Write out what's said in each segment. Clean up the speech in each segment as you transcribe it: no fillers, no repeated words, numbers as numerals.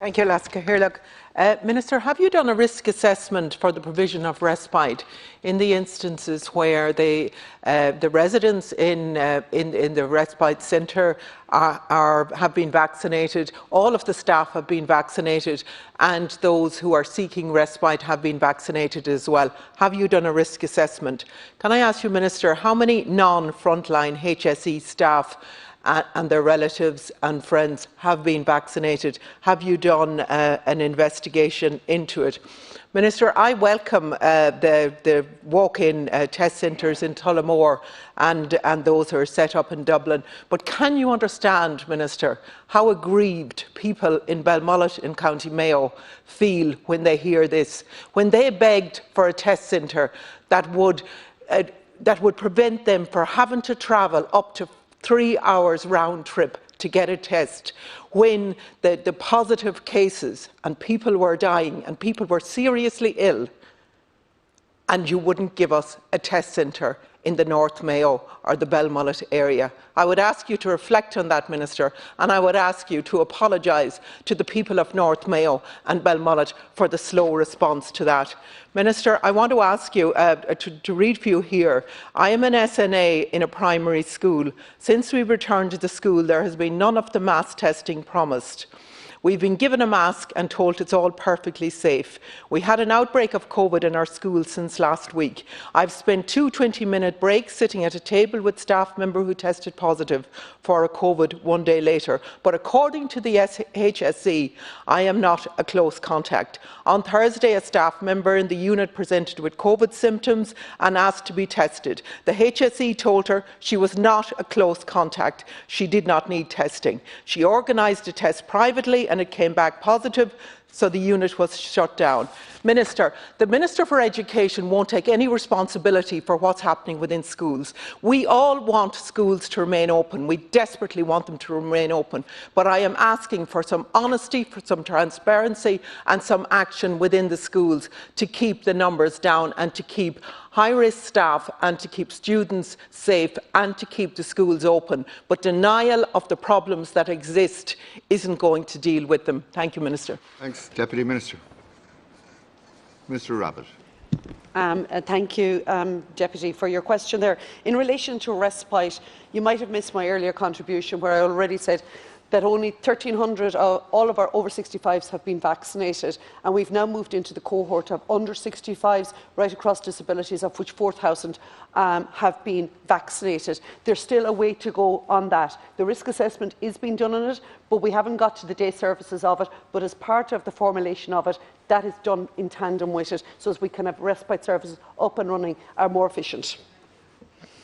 Thank you, Laska Hirlock. Minister, have you done a risk assessment for the provision of respite in the instances where the residents in the respite centre have been vaccinated, all of the staff have been vaccinated, and those who are seeking respite have been vaccinated as well? Have you done a risk assessment? Can I ask you, Minister, how many non-frontline HSE staff and their relatives and friends have been vaccinated? Have you done an investigation into it? Minister, I welcome the walk-in test centres in Tullamore and those who are set up in Dublin, but can you understand, Minister, how aggrieved people in Belmullet in County Mayo feel when they hear this? When they begged for a test centre that would prevent them from having to travel up to 3 hours round trip to get a test, when the positive cases and people were dying and people were seriously ill, and you wouldn't give us a test centre in the North Mayo or the Belmullet area. I would ask you to reflect on that, Minister, and I would ask you to apologise to the people of North Mayo and Belmullet for the slow response to that. Minister, I want to ask you to read for you here. I am an SNA in a primary school. Since we returned to the school, there has been none of the mass testing promised. We've been given a mask and told it's all perfectly safe. We had an outbreak of COVID in our school since last week. I've spent 2 20-minute breaks sitting at a table with staff member who tested positive for a COVID 1 day later. But according to the HSE, I am not a close contact. On Thursday, a staff member in the unit presented with COVID symptoms and asked to be tested. The HSE told her she was not a close contact. She did not need testing. She organised a test privately and it came back positive, so the unit was shut down. Minister, the Minister for Education won't take any responsibility for what's happening within schools. We all want schools to remain open. We desperately want them to remain open. But I am asking for some honesty, for some transparency and some action within the schools to keep the numbers down and to keep high-risk staff and to keep students safe and to keep the schools open. But denial of the problems that exist isn't going to deal with them. Thank you, Minister. Thanks, Deputy Minister. Minister Rabbitte. Thank you, Deputy, for your question there. In relation to respite, you might have missed my earlier contribution where I already said that only 1,300 of all of our over 65s have been vaccinated, and we've now moved into the cohort of under 65s right across disabilities, of which 4,000 have been vaccinated. There's still a way to go on that. The risk assessment is being done on it, but we haven't got to the day services of it. But as part of the formulation of it, that is done in tandem with it, so as we can have respite services up and running are more efficient.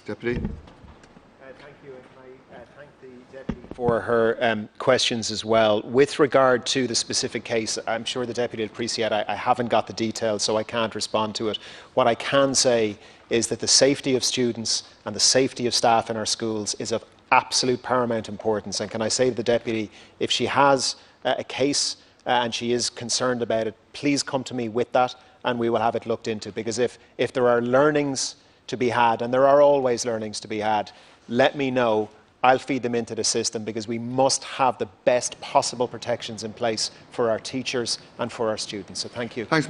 Deputy. Thank you, and I thank the Deputy for her questions as well. With regard to the specific case, I'm sure the Deputy will appreciate I haven't got the details, so I can't respond to it. What I can say is that the safety of students and the safety of staff in our schools is of absolute paramount importance. And can I say to the Deputy, if she has a case and she is concerned about it, please come to me with that and we will have it looked into. Because if there are learnings to be had, and there are always learnings to be had, let me know. I'll feed them into the system, because we must have the best possible protections in place for our teachers and for our students. So thank you. Thanks,